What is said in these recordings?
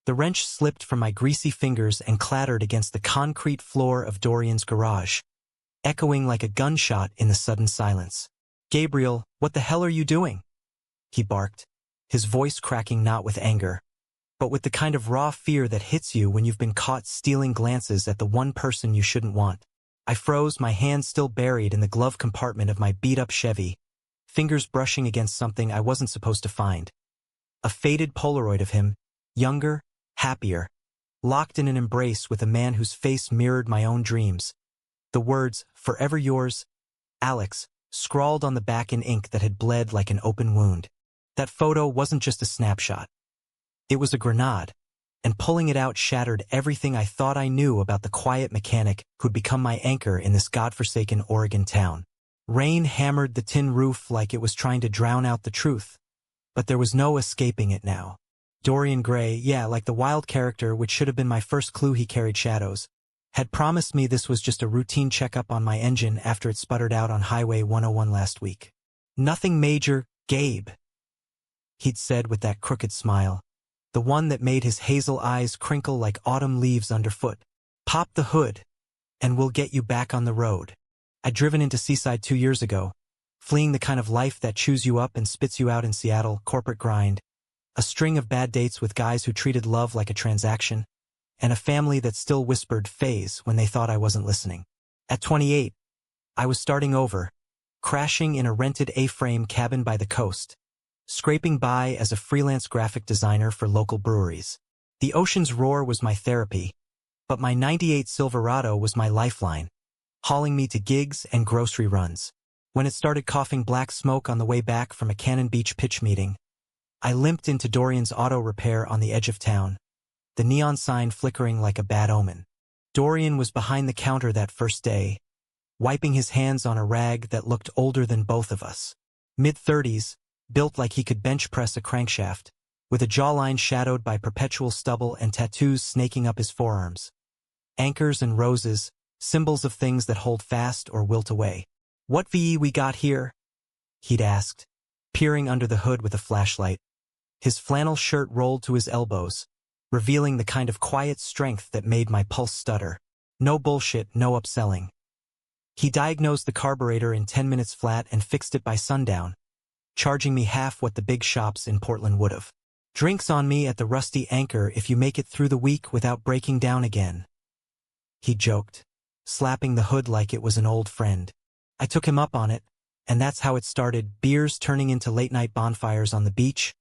The wrench slipped from my greasy fingers and clattered against the concrete floor of Dorian's garage, echoing like a gunshot in the sudden silence. "Gabriel, what the hell are you doing?" he barked, his voice cracking not with anger, but with the kind of raw fear that hits you when you've been caught stealing glances at the one person you shouldn't want. I froze, my hand still buried in the glove compartment of my beat-up Chevy, fingers brushing against something I wasn't supposed to find. A faded Polaroid of him, younger, happier, locked in an embrace with a man whose face mirrored my own dreams. The words, "Forever yours, Alex," scrawled on the back in ink that had bled like an open wound. That photo wasn't just a snapshot. It was a grenade, and pulling it out shattered everything I thought I knew about the quiet mechanic who'd become my anchor in this godforsaken Oregon town. Rain hammered the tin roof like it was trying to drown out the truth, but there was no escaping it now. Dorian Gray, yeah, like the wild character which should have been my first clue he carried shadows, had promised me this was just a routine checkup on my engine after it sputtered out on Highway 101 last week. "Nothing major, Gabe," he'd said with that crooked smile, the one that made his hazel eyes crinkle like autumn leaves underfoot. "Pop the hood, and we'll get you back on the road." I'd driven into Seaside 2 years ago, fleeing the kind of life that chews you up and spits you out in Seattle, corporate grind, a string of bad dates with guys who treated love like a transaction, and a family that still whispered phase when they thought I wasn't listening. At 28, I was starting over, crashing in a rented A-frame cabin by the coast, scraping by as a freelance graphic designer for local breweries. The ocean's roar was my therapy, but my '98 Silverado was my lifeline, hauling me to gigs and grocery runs. When it started coughing black smoke on the way back from a Cannon Beach pitch meeting, I limped into Dorian's auto repair on the edge of town, the neon sign flickering like a bad omen. Dorian was behind the counter that first day, wiping his hands on a rag that looked older than both of us. Mid-30s, built like he could bench press a crankshaft, with a jawline shadowed by perpetual stubble and tattoos snaking up his forearms. Anchors and roses, symbols of things that hold fast or wilt away. "What VE we got here?" he'd asked, peering under the hood with a flashlight. His flannel shirt rolled to his elbows, revealing the kind of quiet strength that made my pulse stutter. No bullshit, no upselling. He diagnosed the carburetor in 10 minutes flat and fixed it by sundown, charging me half what the big shops in Portland would have. "Drinks on me at the Rusty Anchor if you make it through the week without breaking down again," he joked, slapping the hood like it was an old friend. I took him up on it, and that's how it started, beers turning into late-night bonfires on the beach,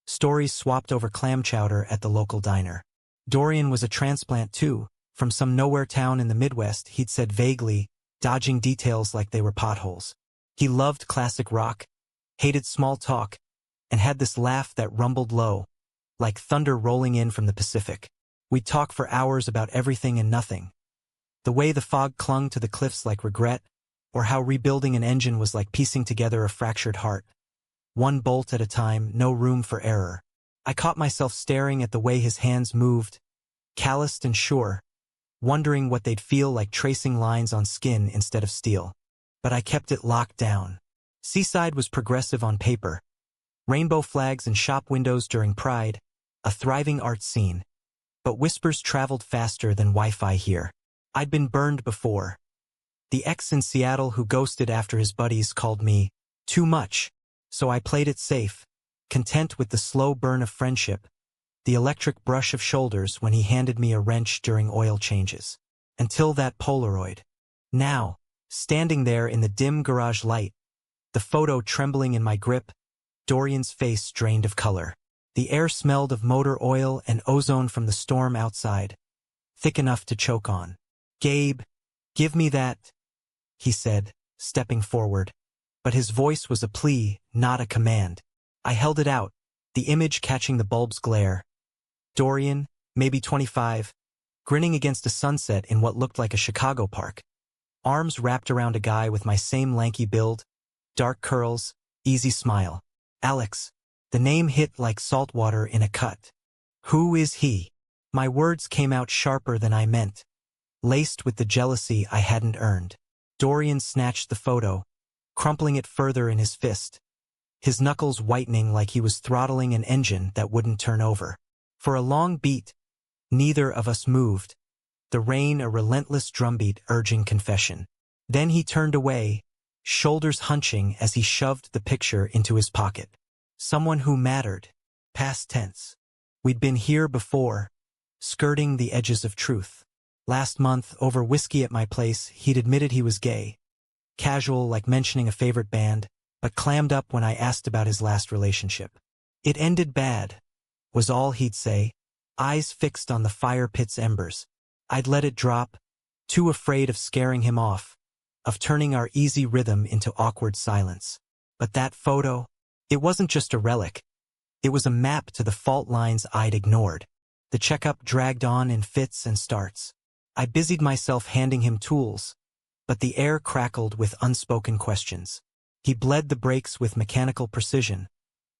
stories swapped over clam chowder at the local diner. Dorian was a transplant too, from some nowhere town in the Midwest, he'd said vaguely, dodging details like they were potholes. He loved classic rock, hated small talk, and had this laugh that rumbled low, like thunder rolling in from the Pacific. We'd talk for hours about everything and nothing. The way the fog clung to the cliffs like regret, or how rebuilding an engine was like piecing together a fractured heart. One bolt at a time, no room for error. I caught myself staring at the way his hands moved, calloused and sure, wondering what they'd feel like tracing lines on skin instead of steel. But I kept it locked down. Seaside was progressive on paper. Rainbow flags and shop windows during Pride, a thriving art scene. But whispers traveled faster than Wi-Fi here. I'd been burned before. The ex in Seattle who ghosted after his buddies called me too much, so I played it safe, content with the slow burn of friendship, the electric brush of shoulders when he handed me a wrench during oil changes. Until that Polaroid. Now, standing there in the dim garage light, the photo trembling in my grip, Dorian's face drained of color. The air smelled of motor oil and ozone from the storm outside, thick enough to choke on. "Gabe, give me that," he said, stepping forward. But his voice was a plea, not a command. I held it out, the image catching the bulb's glare. Dorian, maybe 25, grinning against a sunset in what looked like a Chicago park. Arms wrapped around a guy with my same lanky build, dark curls, easy smile. Alex. The name hit like salt water in a cut. Who is he? My words came out sharper than I meant, laced with the jealousy I hadn't earned. Dorian snatched the photo, crumpling it further in his fist, his knuckles whitening like he was throttling an engine that wouldn't turn over. For a long beat, neither of us moved, the rain a relentless drumbeat urging confession. Then he turned away, shoulders hunching as he shoved the picture into his pocket. Someone who mattered. Past tense. We'd been here before, skirting the edges of truth. Last month, over whiskey at my place, he'd admitted he was gay. Casual, like mentioning a favorite band, but clammed up when I asked about his last relationship. It ended bad, was all he'd say, eyes fixed on the fire pit's embers. I'd let it drop, too afraid of scaring him off, of turning our easy rhythm into awkward silence. But that photo, it wasn't just a relic. It was a map to the fault lines I'd ignored. The checkup dragged on in fits and starts. I busied myself handing him tools, but the air crackled with unspoken questions. He bled the brakes with mechanical precision,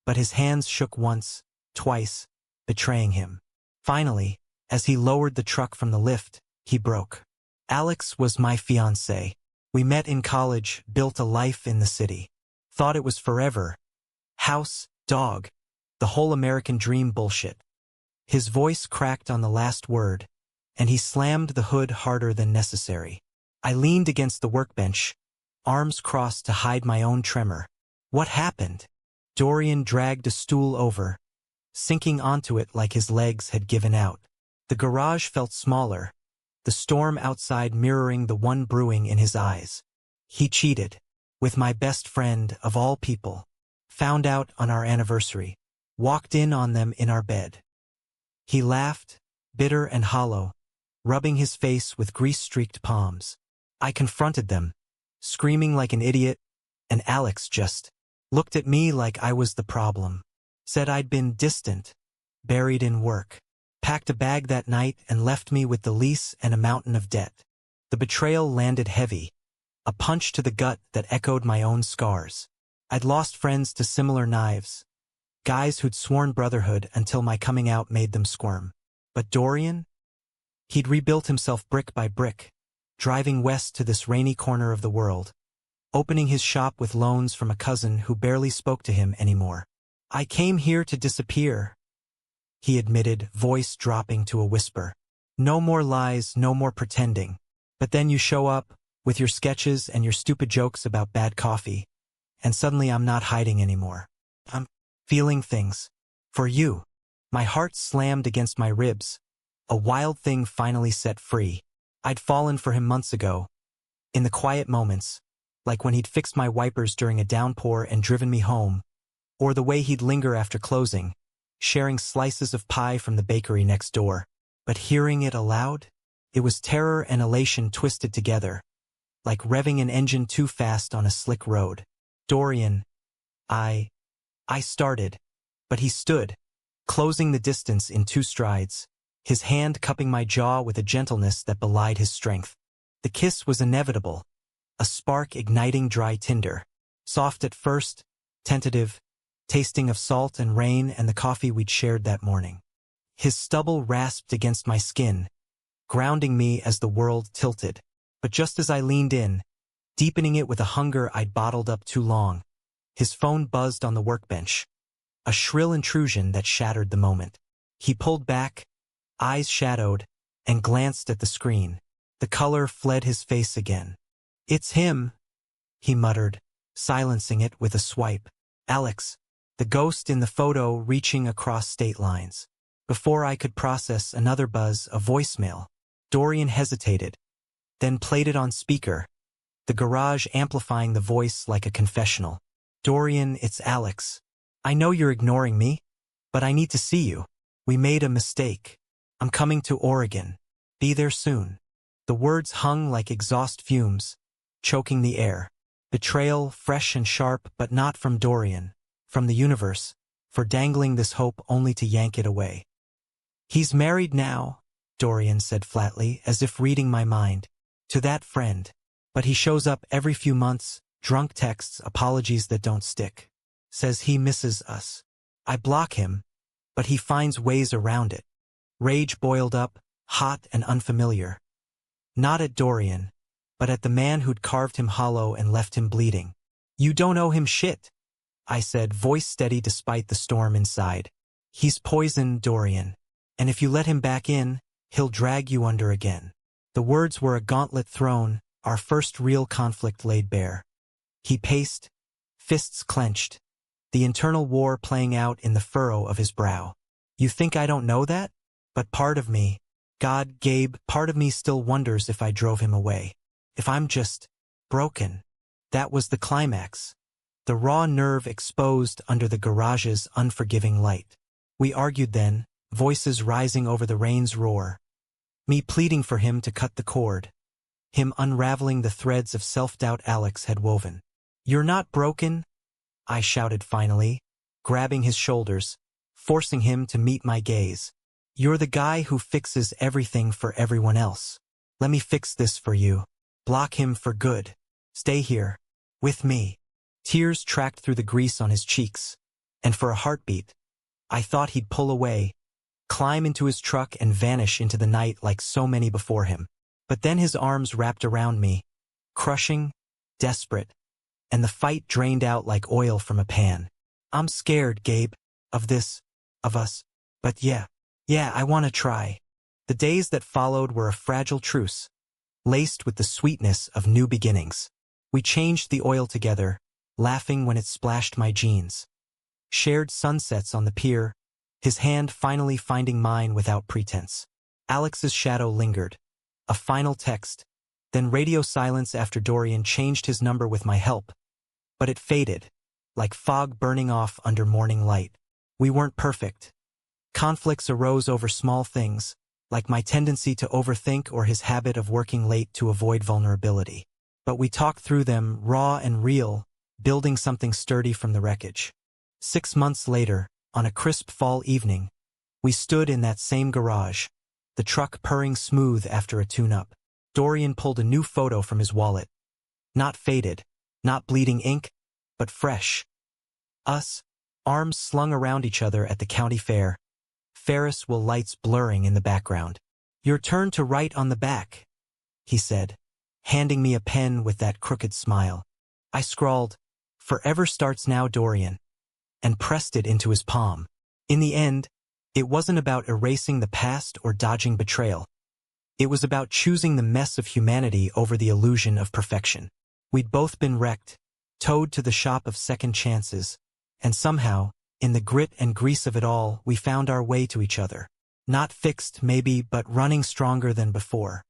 but his hands shook once, twice, betraying him. Finally, as he lowered the truck from the lift, he broke. Alex was my fiancée. We met in college, built a life in the city. Thought it was forever. House, dog. The whole American dream bullshit. His voice cracked on the last word, and he slammed the hood harder than necessary. I leaned against the workbench, arms crossed to hide my own tremor. What happened? Dorian dragged a stool over, sinking onto it like his legs had given out. The garage felt smaller, the storm outside mirroring the one brewing in his eyes. He cheated. With my best friend, of all people. Found out on our anniversary. Walked in on them in our bed. He laughed, bitter and hollow, rubbing his face with grease-streaked palms. I confronted them, screaming like an idiot, and Alex just looked at me like I was the problem. Said I'd been distant, buried in work. Packed a bag that night and left me with the lease and a mountain of debt. The betrayal landed heavy, a punch to the gut that echoed my own scars. I'd lost friends to similar knives, guys who'd sworn brotherhood until my coming out made them squirm. But Dorian? He'd rebuilt himself brick by brick, driving west to this rainy corner of the world, opening his shop with loans from a cousin who barely spoke to him anymore. I came here to disappear, he admitted, voice dropping to a whisper. No more lies, no more pretending. But then you show up, with your sketches and your stupid jokes about bad coffee, and suddenly I'm not hiding anymore. I'm feeling things. For you. My heart slammed against my ribs. A wild thing finally set free. I'd fallen for him months ago. In the quiet moments, like when he'd fixed my wipers during a downpour and driven me home, or the way he'd linger after closing, sharing slices of pie from the bakery next door. But hearing it aloud? It was terror and elation twisted together, like revving an engine too fast on a slick road. Dorian. I started, but he stood, closing the distance in 2 strides, his hand cupping my jaw with a gentleness that belied his strength. The kiss was inevitable, a spark igniting dry tinder. Soft at first, tentative, tasting of salt and rain and the coffee we'd shared that morning. His stubble rasped against my skin, grounding me as the world tilted. But just as I leaned in, deepening it with a hunger I'd bottled up too long, his phone buzzed on the workbench, a shrill intrusion that shattered the moment. He pulled back, eyes shadowed, and glanced at the screen. The color fled his face again. It's him, he muttered, silencing it with a swipe. Alex, the ghost in the photo reaching across state lines. Before I could process another buzz, a voicemail. Dorian hesitated, then played it on speaker, the garage amplifying the voice like a confessional. Dorian, it's Alex. I know you're ignoring me, but I need to see you. We made a mistake. I'm coming to Oregon. Be there soon. The words hung like exhaust fumes, choking the air. Betrayal, fresh and sharp, but not from Dorian, from the universe, for dangling this hope only to yank it away. He's married now, Dorian said flatly, as if reading my mind. To that friend. But he shows up every few months, drunk texts, apologies that don't stick. Says he misses us. I block him, but he finds ways around it. Rage boiled up, hot and unfamiliar. Not at Dorian, but at the man who'd carved him hollow and left him bleeding. You don't owe him shit, I said, voice steady despite the storm inside. He's poison, Dorian. And if you let him back in, he'll drag you under again. The words were a gauntlet thrown, our first real conflict laid bare. He paced, fists clenched, the internal war playing out in the furrow of his brow. You think I don't know that? But part of me, God, Gabe, part of me still wonders if I drove him away. If I'm just broken. That was the climax. The raw nerve exposed under the garage's unforgiving light. We argued then, voices rising over the rain's roar. Me pleading for him to cut the cord. Him unraveling the threads of self-doubt Alex had woven. You're not broken, I shouted finally, grabbing his shoulders, forcing him to meet my gaze. You're the guy who fixes everything for everyone else. Let me fix this for you. Block him for good. Stay here. With me. Tears tracked through the grease on his cheeks. And for a heartbeat, I thought he'd pull away, climb into his truck and vanish into the night like so many before him. But then his arms wrapped around me, crushing, desperate, and the fight drained out like oil from a pan. I'm scared, Gabe, of this, of us. But yeah, I want to try. The days that followed were a fragile truce, laced with the sweetness of new beginnings. We changed the oil together, laughing when it splashed my jeans. Shared sunsets on the pier, his hand finally finding mine without pretense. Alex's shadow lingered. A final text, then radio silence after Dorian changed his number with my help. But it faded, like fog burning off under morning light. We weren't perfect. Conflicts arose over small things, like my tendency to overthink or his habit of working late to avoid vulnerability. But we talked through them, raw and real, building something sturdy from the wreckage. 6 months later, on a crisp fall evening, we stood in that same garage, the truck purring smooth after a tune-up. Dorian pulled a new photo from his wallet. Not faded, not bleeding ink, but fresh. Us, arms slung around each other at the county fair, Ferris wheel lights blurring in the background. Your turn to write on the back, he said, handing me a pen with that crooked smile. I scrawled, Forever starts now, Dorian, and pressed it into his palm. In the end, it wasn't about erasing the past or dodging betrayal. It was about choosing the mess of humanity over the illusion of perfection. We'd both been wrecked, towed to the shop of second chances, and somehow, in the grit and grease of it all, we found our way to each other. Not fixed, maybe, but running stronger than before.